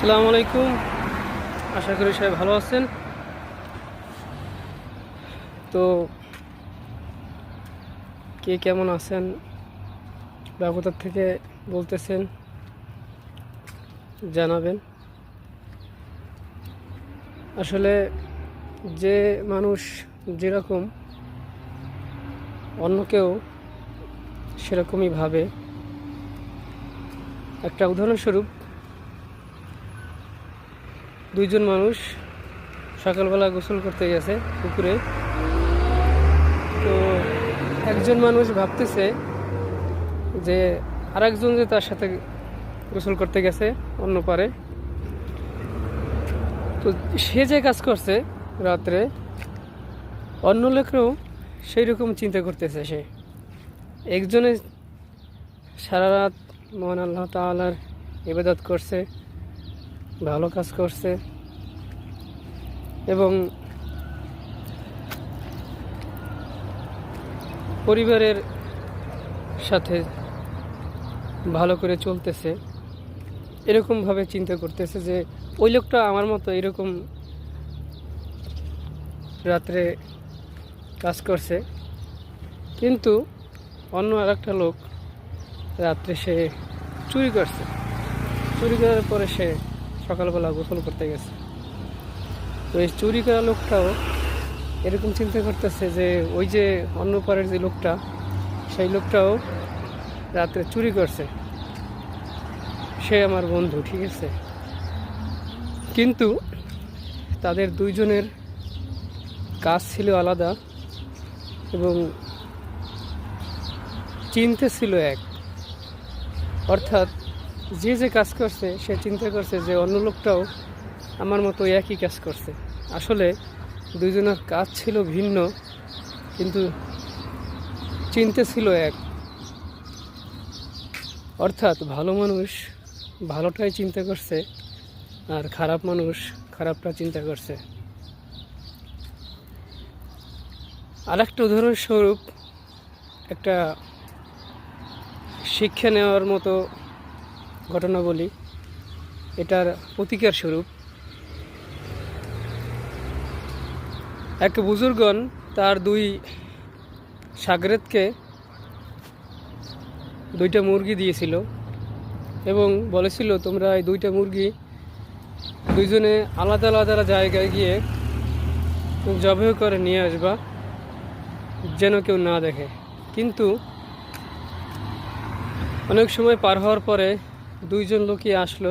আসসালামু আলাইকুম। আশা করি সবাই ভালো আছেন। তো কে কেমন আছেন বা কোথা থেকে বলতেছেন জানাবেন। আসলে যে মানুষ যেরকম অন্যকেও সেরকমই ভাবে। একটা উদাহরণস্বরূপ, দুইজন মানুষ সকালবেলা গোসল করতে গেছে পুকুরে। তো একজন মানুষ ভাবতেছে যে আরেকজন যে তার সাথে গোসল করতে গেছে অন্য পারে, তো সে যে কাজ করছে রাত্রে, অন্য লোকেও সেই রকম চিন্তা করতেছে। সে একজনে সারা রাত মহান আল্লাহ তাআলার ইবাদত করছে, ভালো কাজ করছে এবং পরিবারের সাথে ভালো করে চলতেছে। এরকমভাবে চিন্তা করতেছে যে ওই লোকটা আমার মতো এরকম রাত্রে কাজ করছে, কিন্তু অন্য আরেকটা লোক রাত্রে সে চুরি করছে। চুরি করার পরে সে সকালবেলা গোসল করতে গেছে। তো এই চুরি করা লোকটাও এরকম চিন্তা করতেছে যে ওই যে অন্য পারের যে লোকটা, সেই লোকটাও রাত্রে চুরি করছে, সে আমার বন্ধু, ঠিক আছে। কিন্তু তাদের দুইজনের কাজ ছিল আলাদা এবং চিন্তা ছিল এক। অর্থাৎ যে যে কাজ করছে সে চিন্তা করছে যে অন্য লোকটাও আমার মতো একই কাজ করছে। আসলে দুইজনের কাজ ছিল ভিন্ন, কিন্তু চিন্তা ছিল এক। অর্থাৎ ভালো মানুষ ভালোটাই চিন্তা করছে, আর খারাপ মানুষ খারাপটা চিন্তা করছে। আরেকটা উদাহরণস্বরূপ, একটা শিক্ষা নেওয়ার মতো ঘটনা বলি, এটার প্রতিকার স্বরূপ। এক বুজুর্গন তার দুই শাগরেদকে দুইটা মুরগি দিয়েছিল এবং বলেছিল, তোমরা এই দুইটা মুরগি দুইজনে আলাদা আলাদা জায়গায় গিয়ে জবাই করে নিয়ে আসবা, যেন কেউ না দেখে। কিন্তু অনেক সময় পার হওয়ার পরে দুইজন লোকই আসলো